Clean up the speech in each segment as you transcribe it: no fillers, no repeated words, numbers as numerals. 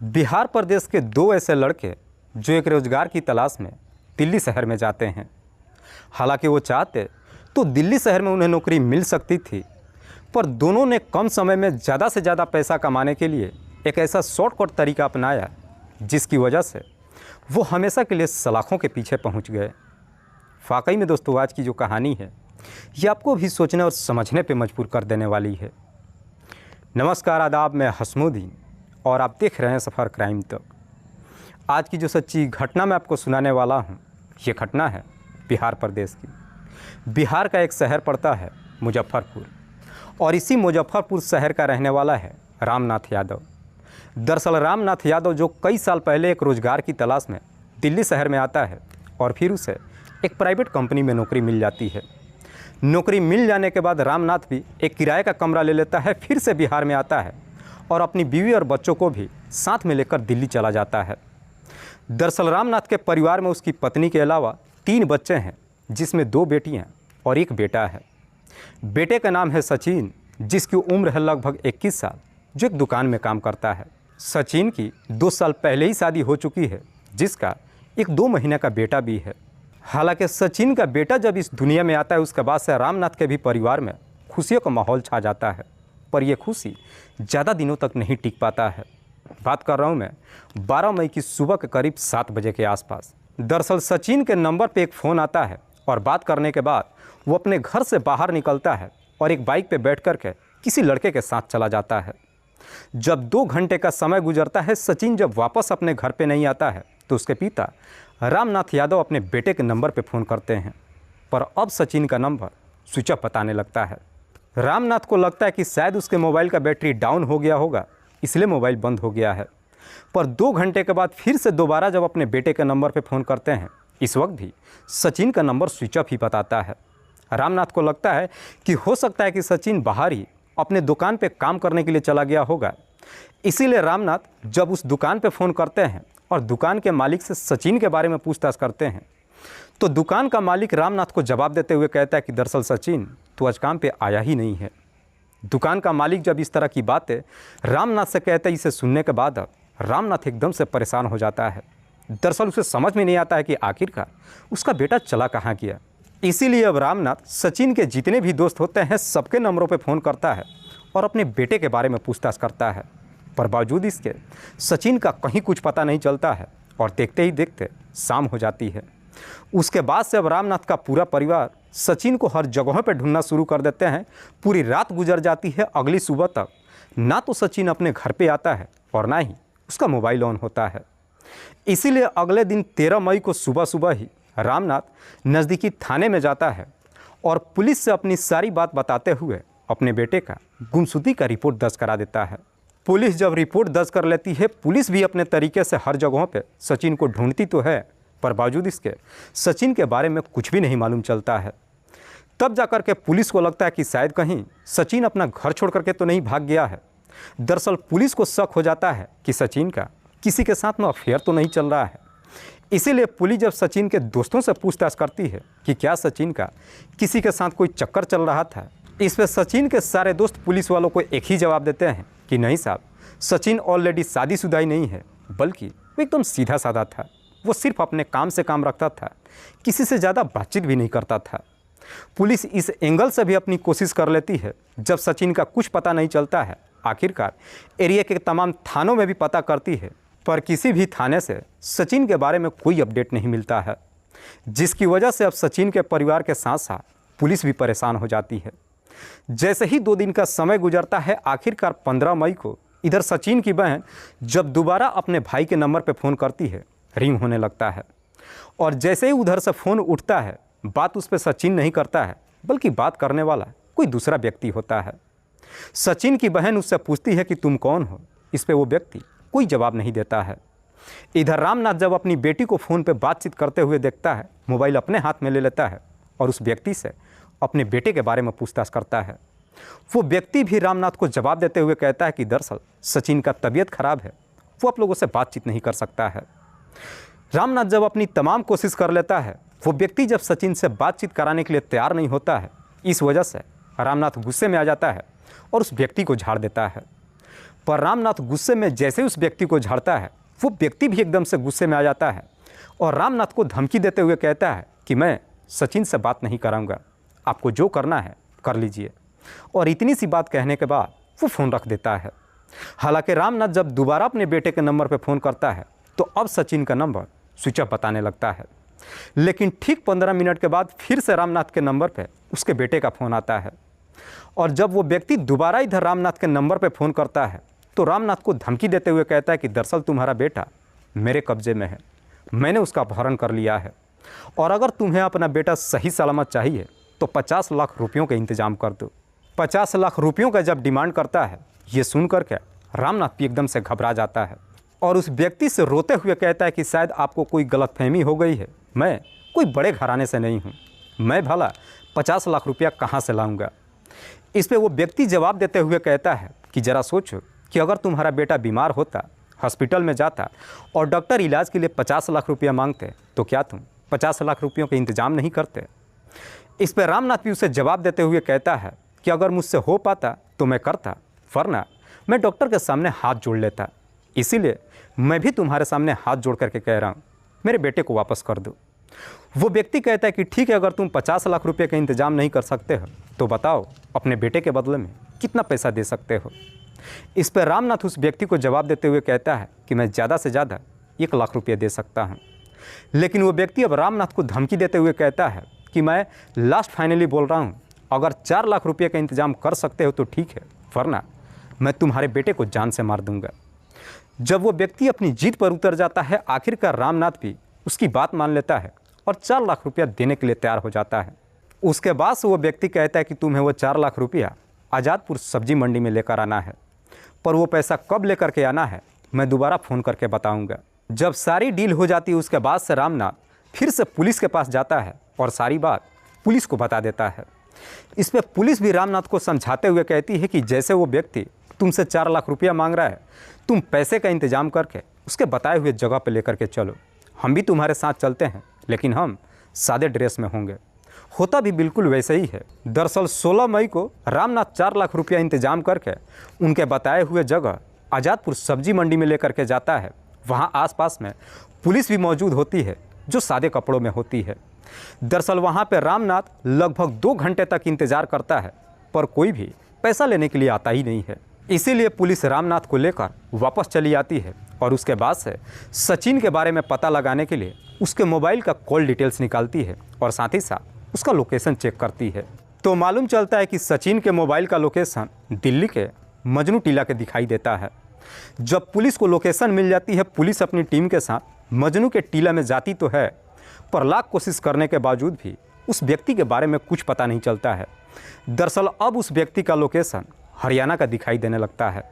बिहार प्रदेश के दो ऐसे लड़के जो एक रोज़गार की तलाश में दिल्ली शहर में जाते हैं। हालांकि वो चाहते तो दिल्ली शहर में उन्हें नौकरी मिल सकती थी, पर दोनों ने कम समय में ज़्यादा से ज़्यादा पैसा कमाने के लिए एक ऐसा शॉर्टकट तरीका अपनाया जिसकी वजह से वो हमेशा के लिए सलाखों के पीछे पहुंच गए। वाकई में दोस्तों, आज की जो कहानी है ये आपको भी सोचने और समझने पे मजबूर कर देने वाली है। नमस्कार, आदाब, मैं हसमुद्दीन और आप देख रहे हैं सफ़र क्राइम तक। आज की जो सच्ची घटना मैं आपको सुनाने वाला हूँ, ये घटना है बिहार प्रदेश की। बिहार का एक शहर पड़ता है मुजफ्फरपुर, और इसी मुजफ्फरपुर शहर का रहने वाला है रामनाथ यादव। दरअसल रामनाथ यादव जो कई साल पहले एक रोज़गार की तलाश में दिल्ली शहर में आता है और फिर उसे एक प्राइवेट कंपनी में नौकरी मिल जाती है। नौकरी मिल जाने के बाद रामनाथ भी एक किराए का कमरा ले लेता है, फिर से बिहार में आता है और अपनी बीवी और बच्चों को भी साथ में लेकर दिल्ली चला जाता है। दरअसल रामनाथ के परिवार में उसकी पत्नी के अलावा 3 बच्चे हैं, जिसमें 2 बेटियां और 1 बेटा है। बेटे का नाम है सचिन, जिसकी उम्र है लगभग 21 साल, जो एक दुकान में काम करता है। सचिन की 2 साल पहले ही शादी हो चुकी है, जिसका एक 2 महीने का बेटा भी है। हालांकि सचिन का बेटा जब इस दुनिया में आता है, उसके बाद से रामनाथ के भी परिवार में खुशियों का माहौल छा जाता है, पर यह खुशी ज़्यादा दिनों तक नहीं टिक पाता है। बात कर रहा हूँ मैं 12 मई की सुबह के करीब 7 बजे के आसपास। दरअसल सचिन के नंबर पे एक फ़ोन आता है और बात करने के बाद वो अपने घर से बाहर निकलता है और एक बाइक पे बैठ कर के किसी लड़के के साथ चला जाता है। जब 2 घंटे का समय गुजरता है, सचिन जब वापस अपने घर पे नहीं आता है तो उसके पिता रामनाथ यादव अपने बेटे के नंबर पे फ़ोन करते हैं, पर अब सचिन का नंबर स्विच ऑफ बताने लगता है। रामनाथ को लगता है कि शायद उसके मोबाइल का बैटरी डाउन हो गया होगा, इसलिए मोबाइल बंद हो गया है। पर 2 घंटे के बाद फिर से दोबारा जब अपने बेटे के नंबर पे फ़ोन करते हैं, इस वक्त भी सचिन का नंबर स्विच ऑफ ही बताता है। रामनाथ को लगता है कि हो सकता है कि सचिन बाहर ही अपने दुकान पे काम करने के लिए चला गया होगा। इसीलिए रामनाथ जब उस दुकान पे फ़ोन करते हैं और दुकान के मालिक से सचिन के बारे में पूछताछ करते हैं, तो दुकान का मालिक रामनाथ को जवाब देते हुए कहता है कि दरअसल सचिन तो आज काम पे आया ही नहीं है। दुकान का मालिक जब इस तरह की बातें रामनाथ से कहते हैं, इसे सुनने के बाद रामनाथ एकदम से परेशान हो जाता है। दरअसल उसे समझ में नहीं आता है कि आखिरकार उसका बेटा चला कहाँ गया। इसीलिए अब रामनाथ सचिन के जितने भी दोस्त होते हैं सबके नंबरों पर फ़ोन करता है और अपने बेटे के बारे में पूछताछ करता है, पर बावजूद इसके सचिन का कहीं कुछ पता नहीं चलता है और देखते ही देखते शाम हो जाती है। उसके बाद से अब रामनाथ का पूरा परिवार सचिन को हर जगहों पर ढूंढना शुरू कर देते हैं। पूरी रात गुजर जाती है, अगली सुबह तक ना तो सचिन अपने घर पे आता है और ना ही उसका मोबाइल ऑन होता है। इसीलिए अगले दिन 13 मई को सुबह सुबह ही रामनाथ नज़दीकी थाने में जाता है और पुलिस से अपनी सारी बात बताते हुए अपने बेटे का गुमशुदगी का रिपोर्ट दर्ज करा देता है। पुलिस जब रिपोर्ट दर्ज कर लेती है, पुलिस भी अपने तरीके से हर जगहों पे सचिन को ढूंढती तो है, पर बावजूद इसके सचिन के बारे में कुछ भी नहीं मालूम चलता है। तब जाकर के पुलिस को लगता है कि शायद कहीं सचिन अपना घर छोड़ करके तो नहीं भाग गया है। दरअसल पुलिस को शक हो जाता है कि सचिन का किसी के साथ में अफेयर तो नहीं चल रहा है। इसीलिए पुलिस जब सचिन के दोस्तों से पूछताछ करती है कि क्या सचिन का किसी के साथ कोई चक्कर चल रहा था, इस पर सचिन के सारे दोस्त पुलिस वालों को एक ही जवाब देते हैं कि नहीं साहब, सचिन ऑलरेडी शादीशुदा ही नहीं है, बल्कि वो एकदम सीधा साधा था। वो सिर्फ अपने काम से काम रखता था, किसी से ज़्यादा बातचीत भी नहीं करता था। पुलिस इस एंगल से भी अपनी कोशिश कर लेती है। जब सचिन का कुछ पता नहीं चलता है, आखिरकार एरिया के तमाम थानों में भी पता करती है, पर किसी भी थाने से सचिन के बारे में कोई अपडेट नहीं मिलता है, जिसकी वजह से अब सचिन के परिवार के साथ साथ पुलिस भी परेशान हो जाती है। जैसे ही 2 दिन का समय गुजरता है, आखिरकार 15 मई को इधर सचिन की बहन जब दोबारा अपने भाई के नंबर पर फ़ोन करती है, रिंग होने लगता है और जैसे ही उधर से फ़ोन उठता है, बात उस पर सचिन नहीं करता है, बल्कि बात करने वाला कोई दूसरा व्यक्ति होता है। सचिन की बहन उससे पूछती है कि तुम कौन हो। इस पर वो व्यक्ति कोई जवाब नहीं देता है। इधर रामनाथ जब अपनी बेटी को फ़ोन पे बातचीत करते हुए देखता है, मोबाइल अपने हाथ में ले लेता है और उस व्यक्ति से अपने बेटे के बारे में पूछताछ करता है। वो व्यक्ति भी रामनाथ को जवाब देते हुए कहता है कि दरअसल सचिन का तबीयत खराब है, वो आप लोगों से बातचीत नहीं कर सकता है। रामनाथ जब अपनी तमाम कोशिश कर लेता है, वो व्यक्ति जब सचिन से बातचीत कराने के लिए तैयार नहीं होता है, इस वजह से रामनाथ गुस्से में आ जाता है और उस व्यक्ति को झाड़ देता है। पर रामनाथ गुस्से में जैसे उस व्यक्ति को झाड़ता है, वो व्यक्ति भी एकदम से गुस्से में आ जाता है और रामनाथ को धमकी देते हुए कहता है कि मैं सचिन से बात नहीं कराऊंगा, आपको जो करना है कर लीजिए। और इतनी सी बात कहने के बाद वो फ़ोन रख देता है। हालांकि रामनाथ जब दोबारा अपने बेटे के नंबर पर फ़ोन करता है तो अब सचिन का नंबर स्विच ऑफ बताने लगता है। लेकिन ठीक 15 मिनट के बाद फिर से रामनाथ के नंबर पर उसके बेटे का फ़ोन आता है और जब वो व्यक्ति दोबारा इधर रामनाथ के नंबर पर फ़ोन करता है तो रामनाथ को धमकी देते हुए कहता है कि दरअसल तुम्हारा बेटा मेरे कब्जे में है, मैंने उसका अपहरण कर लिया है और अगर तुम्हें अपना बेटा सही सलामत चाहिए तो 50 लाख रुपयों का इंतजाम कर दो। 50 लाख रुपयों का जब डिमांड करता है, ये सुन करके रामनाथ भी एकदम से घबरा जाता है और उस व्यक्ति से रोते हुए कहता है कि शायद आपको कोई गलतफहमी हो गई है, मैं कोई बड़े घराने से नहीं हूँ, मैं भला 50 लाख रुपया कहाँ से लाऊंगा। इस पे वो व्यक्ति जवाब देते हुए कहता है कि ज़रा सोचो कि अगर तुम्हारा बेटा बीमार होता, हॉस्पिटल में जाता और डॉक्टर इलाज के लिए 50 लाख रुपया मांगते तो क्या तुम 50 लाख रुपयों का इंतजाम नहीं करते। इस पर रामनाथ भी उसे जवाब देते हुए कहता है कि अगर मुझसे हो पाता तो मैं करता, वरना मैं डॉक्टर के सामने हाथ जोड़ लेता। इसीलिए मैं भी तुम्हारे सामने हाथ जोड़ करके कह रहा हूँ, मेरे बेटे को वापस कर दो। वो व्यक्ति कहता है कि ठीक है, अगर तुम 50 लाख रुपये का इंतजाम नहीं कर सकते हो तो बताओ अपने बेटे के बदले में कितना पैसा दे सकते हो। इस पर रामनाथ उस व्यक्ति को जवाब देते हुए कहता है कि मैं ज़्यादा से ज़्यादा 1 लाख रुपये दे सकता हूँ। लेकिन वो व्यक्ति अब रामनाथ को धमकी देते हुए कहता है कि मैं लास्ट फाइनली बोल रहा हूँ, अगर 4 लाख रुपये का इंतजाम कर सकते हो तो ठीक है, वरना मैं तुम्हारे बेटे को जान से मार दूंगा। जब वो व्यक्ति अपनी जीत पर उतर जाता है, आखिरकार रामनाथ भी उसकी बात मान लेता है और 4 लाख रुपया देने के लिए तैयार हो जाता है। उसके बाद से वो व्यक्ति कहता है कि तुम्हें वो 4 लाख रुपया आज़ादपुर सब्जी मंडी में लेकर आना है, पर वो पैसा कब लेकर के आना है मैं दोबारा फ़ोन करके बताऊंगा। जब सारी डील हो जाती है उसके बाद से रामनाथ फिर से पुलिस के पास जाता है और सारी बात पुलिस को बता देता है। इस पर पुलिस भी रामनाथ को समझाते हुए कहती है कि जैसे वो व्यक्ति तुमसे 4 लाख रुपया मांग रहा है, तुम पैसे का इंतजाम करके उसके बताए हुए जगह पर लेकर के चलो, हम भी तुम्हारे साथ चलते हैं, लेकिन हम सादे ड्रेस में होंगे। होता भी बिल्कुल वैसे ही है। दरअसल 16 मई को रामनाथ 4 लाख रुपया इंतजाम करके उनके बताए हुए जगह आज़ादपुर सब्जी मंडी में लेकर के जाता है। वहाँ आसपास में पुलिस भी मौजूद होती है जो सादे कपड़ों में होती है। दरअसल वहाँ पर रामनाथ लगभग 2 घंटे तक इंतज़ार करता है, पर कोई भी पैसा लेने के लिए आता ही नहीं है। इसीलिए पुलिस रामनाथ को लेकर वापस चली आती है और उसके बाद से सचिन के बारे में पता लगाने के लिए उसके मोबाइल का कॉल डिटेल्स निकालती है और साथ ही साथ उसका लोकेशन चेक करती है। तो मालूम चलता है कि सचिन के मोबाइल का लोकेशन दिल्ली के मजनू टीला के दिखाई देता है। जब पुलिस को लोकेशन मिल जाती है, पुलिस अपनी टीम के साथ मजनू के टीला में जाती तो है, पर लाख कोशिश करने के बावजूद भी उस व्यक्ति के बारे में कुछ पता नहीं चलता है। दरअसल अब उस व्यक्ति का लोकेशन हरियाणा का दिखाई देने लगता है।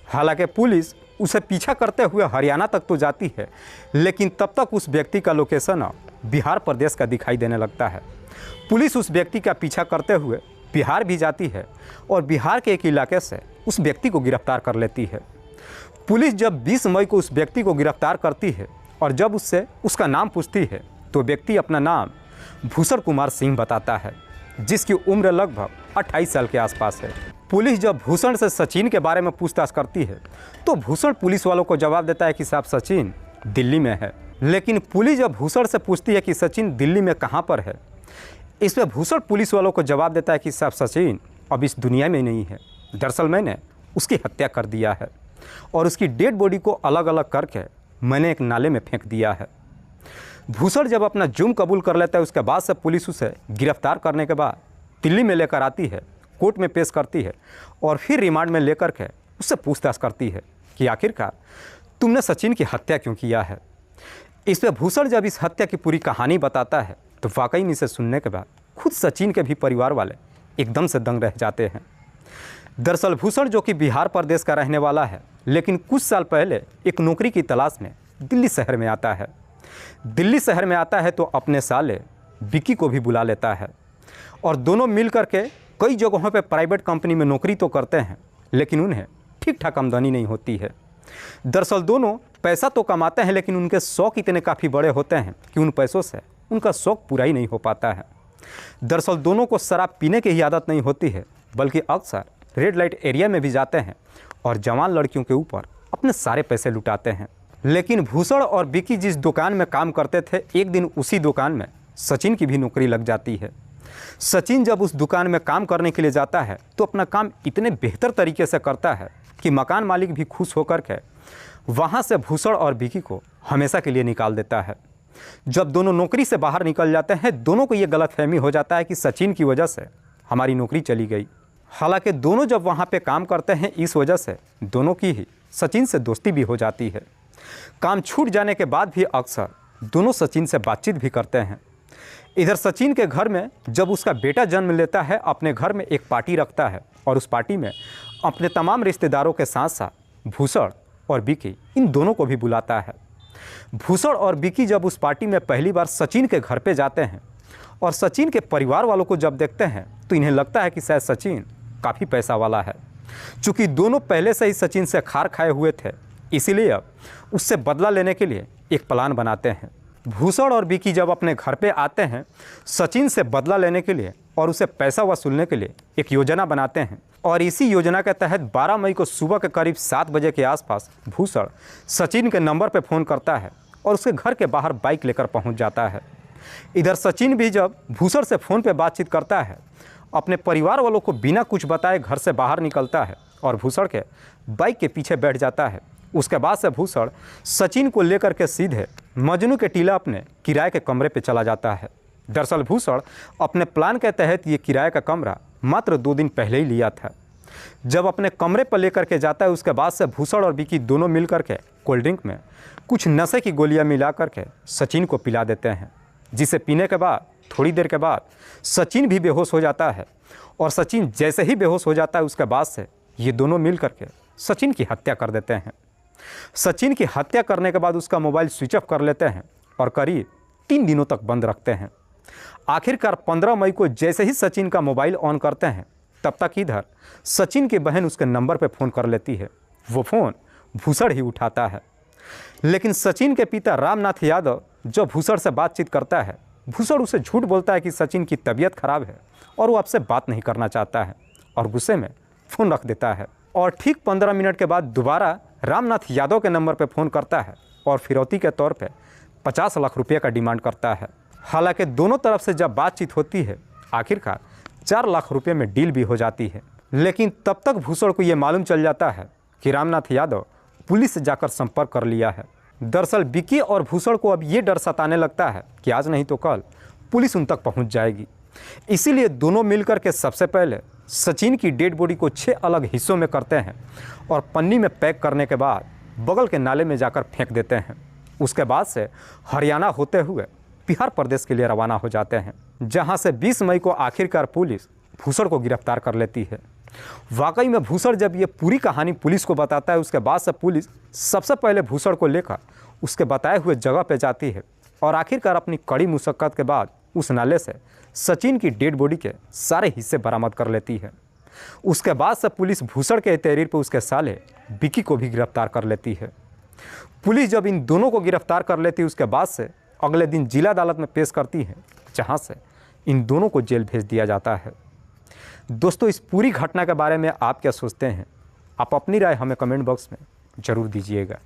हालांकि पुलिस उसे पीछा करते हुए हरियाणा तक तो जाती है, लेकिन तब तक उस व्यक्ति का लोकेशन बिहार प्रदेश का दिखाई देने लगता है। पुलिस उस व्यक्ति का पीछा करते हुए बिहार भी जाती है और बिहार के एक इलाके से उस व्यक्ति को गिरफ्तार कर लेती है। पुलिस जब 20 मई को उस व्यक्ति को गिरफ्तार करती है और जब उससे उसका नाम पूछती है तो व्यक्ति अपना नाम भूषण कुमार सिंह बताता है, जिसकी उम्र लगभग 28 साल के आसपास है। पुलिस जब भूषण से सचिन के बारे में पूछताछ करती है तो भूषण पुलिस वालों को जवाब देता है कि साहब सचिन दिल्ली में है। लेकिन पुलिस जब भूषण से पूछती है कि सचिन दिल्ली में कहाँ पर है, इस पर भूषण पुलिस वालों को जवाब देता है कि साहब सचिन अब इस दुनिया में नहीं है, दरअसल मैंने उसकी हत्या कर दिया है और उसकी डेड बॉडी को अलग अलग करके मैंने एक नाले में फेंक दिया है। भूषण जब अपना जुर्म कबूल कर लेता है, उसके बाद से पुलिस उसे गिरफ्तार करने के बाद दिल्ली में लेकर आती है, कोर्ट में पेश करती है और फिर रिमांड में लेकर के उससे पूछताछ करती है कि आखिरकार तुमने सचिन की हत्या क्यों किया है। इस पर भूषण जब इस हत्या की पूरी कहानी बताता है तो वाकई में इसे सुनने के बाद खुद सचिन के भी परिवार वाले एकदम से दंग रह जाते हैं। दरअसल भूषण जो कि बिहार प्रदेश का रहने वाला है, लेकिन कुछ साल पहले एक नौकरी की तलाश में दिल्ली शहर में आता है। दिल्ली शहर में आता है तो अपने साले विक्की को भी बुला लेता है और दोनों मिल करके कई जगहों पे प्राइवेट कंपनी में नौकरी तो करते हैं, लेकिन उन्हें ठीक ठाक आमदनी नहीं होती है। दरअसल दोनों पैसा तो कमाते हैं, लेकिन उनके शौक़ इतने काफ़ी बड़े होते हैं कि उन पैसों से उनका शौक़ पूरा ही नहीं हो पाता है। दरअसल दोनों को शराब पीने की ही आदत नहीं होती है, बल्कि अक्सर रेड लाइट एरिया में भी जाते हैं और जवान लड़कियों के ऊपर अपने सारे पैसे लुटाते हैं। लेकिन भूषण और विकी जिस दुकान में काम करते थे, एक दिन उसी दुकान में सचिन की भी नौकरी लग जाती है। सचिन जब उस दुकान में काम करने के लिए जाता है तो अपना काम इतने बेहतर तरीके से करता है कि मकान मालिक भी खुश होकर के वहाँ से भूषण और विकी को हमेशा के लिए निकाल देता है। जब दोनों नौकरी से बाहर निकल जाते हैं, दोनों को ये गलतफहमी हो जाता है कि सचिन की वजह से हमारी नौकरी चली गई। हालांकि दोनों जब वहाँ पे काम करते हैं, इस वजह से दोनों की ही सचिन से दोस्ती भी हो जाती है। काम छूट जाने के बाद भी अक्सर दोनों सचिन से बातचीत भी करते हैं। इधर सचिन के घर में जब उसका बेटा जन्म लेता है, अपने घर में एक पार्टी रखता है और उस पार्टी में अपने तमाम रिश्तेदारों के साथ साथ भूषण और विकी इन दोनों को भी बुलाता है। भूषण और विकी जब उस पार्टी में पहली बार सचिन के घर पे जाते हैं और सचिन के परिवार वालों को जब देखते हैं तो इन्हें लगता है कि शायद सचिन काफ़ी पैसा वाला है। चूँकि दोनों पहले से ही सचिन से खार खाए हुए थे, इसीलिए अब उससे बदला लेने के लिए एक प्लान बनाते हैं। भूषण और विकी जब अपने घर पे आते हैं सचिन से बदला लेने के लिए और उसे पैसा वसूलने के लिए एक योजना बनाते हैं। और इसी योजना के तहत 12 मई को सुबह के करीब 7 बजे के आसपास भूषण सचिन के नंबर पे फ़ोन करता है और उसके घर के बाहर बाइक लेकर पहुंच जाता है। इधर सचिन भी जब भूषण से फ़ोन पे बातचीत करता है, अपने परिवार वालों को बिना कुछ बताए घर से बाहर निकलता है और भूषण के बाइक के पीछे बैठ जाता है। उसके बाद से भूषण सचिन को लेकर के सीधे मजनू के टीला अपने किराए के कमरे पे चला जाता है। दरअसल भूषण अपने प्लान के तहत ये किराए का कमरा मात्र 2 दिन पहले ही लिया था। जब अपने कमरे पर लेकर के जाता है, उसके बाद से भूषण और विकी दोनों मिल करके कोल्ड ड्रिंक में कुछ नशे की गोलियां मिला करके सचिन को पिला देते हैं, जिसे पीने के बाद थोड़ी देर के बाद सचिन भी बेहोश हो जाता है। और सचिन जैसे ही बेहोश हो जाता है, उसके बाद से ये दोनों मिल करके सचिन की हत्या कर देते हैं। सचिन की हत्या करने के बाद उसका मोबाइल स्विच ऑफ कर लेते हैं और करीब 3 दिनों तक बंद रखते हैं। आखिरकार 15 मई को जैसे ही सचिन का मोबाइल ऑन करते हैं, तब तक इधर सचिन की बहन उसके नंबर पर फ़ोन कर लेती है। वो फ़ोन भूषण ही उठाता है। लेकिन सचिन के पिता रामनाथ यादव जब भूषण से बातचीत करता है, भूषण उसे झूठ बोलता है कि सचिन की तबीयत खराब है और वो आपसे बात नहीं करना चाहता है और गुस्से में फ़ोन रख देता है। और ठीक 15 मिनट के बाद दोबारा रामनाथ यादव के नंबर पर फ़ोन करता है और फिरौती के तौर पर 50 लाख रुपये का डिमांड करता है। हालांकि दोनों तरफ से जब बातचीत होती है, आखिरकार 4 लाख रुपये में डील भी हो जाती है। लेकिन तब तक भूषण को ये मालूम चल जाता है कि रामनाथ यादव पुलिस से जाकर संपर्क कर लिया है। दरअसल विकी और भूषण को अब ये डर सताने लगता है कि आज नहीं तो कल पुलिस उन तक पहुंच जाएगी। इसीलिए दोनों मिलकर के सबसे पहले सचिन की डेड बॉडी को 6 अलग हिस्सों में करते हैं और पन्नी में पैक करने के बाद बगल के नाले में जाकर फेंक देते हैं। उसके बाद से हरियाणा होते हुए बिहार प्रदेश के लिए रवाना हो जाते हैं, जहां से 20 मई को आखिरकार पुलिस भूषण को गिरफ्तार कर लेती है। वाकई में भूषण जब ये पूरी कहानी पुलिस को बताता है, उसके बाद से पुलिस सबसे पहले भूषण को लेकर उसके बताए हुए जगह पे जाती है और आखिरकार अपनी कड़ी मुशक्कत के बाद उस नाले से सचिन की डेड बॉडी के सारे हिस्से बरामद कर लेती है। उसके बाद से पुलिस भूषण के तहरीर पर उसके साले विकी को भी गिरफ्तार कर लेती है। पुलिस जब इन दोनों को गिरफ्तार कर लेती है, उसके बाद से अगले दिन जिला अदालत में पेश करती है, जहां से इन दोनों को जेल भेज दिया जाता है। दोस्तों, इस पूरी घटना के बारे में आप क्या सोचते हैं? आप अपनी राय हमें कमेंट बॉक्स में ज़रूर दीजिएगा।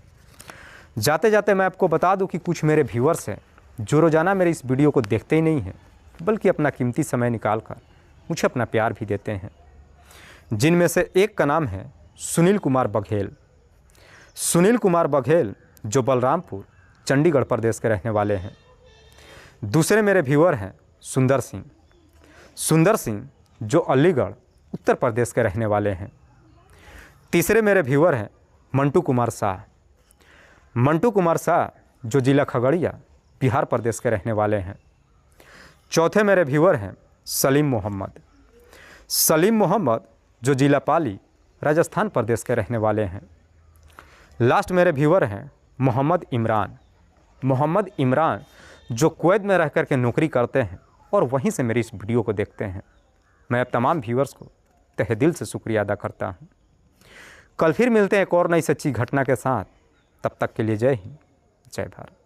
जाते जाते मैं आपको बता दूं कि कुछ मेरे व्यूअर्स हैं जो रोज़ाना मेरे इस वीडियो को देखते ही नहीं हैं, बल्कि अपना कीमती समय निकाल कर मुझे अपना प्यार भी देते हैं, जिनमें से एक का नाम है सुनील कुमार बघेल। सुनील कुमार बघेल जो बलरामपुर चंडीगढ़ प्रदेश के रहने वाले हैं। दूसरे मेरे व्यूअर हैं सुंदर सिंह। सुंदर सिंह जो अलीगढ़ उत्तर प्रदेश के रहने वाले हैं। तीसरे मेरे व्यूअर हैं मंटू कुमार शाह। मंटू कुमार शाह जो जिला खगड़िया बिहार प्रदेश के रहने वाले हैं। चौथे मेरे व्यूअर हैं सलीम मोहम्मद। सलीम मोहम्मद जो जिला पाली राजस्थान प्रदेश के रहने वाले हैं। लास्ट मेरे व्यूअर हैं मोहम्मद इमरान। मोहम्मद इमरान जो कुवैत में रह कर के नौकरी करते हैं और वहीं से मेरी इस वीडियो को देखते हैं। मैं अब तमाम व्यूअर्स को तहे दिल से शुक्रिया अदा करता हूं। कल फिर मिलते हैं एक और नई सच्ची घटना के साथ। तब तक के लिए जय हिंद, जय भारत।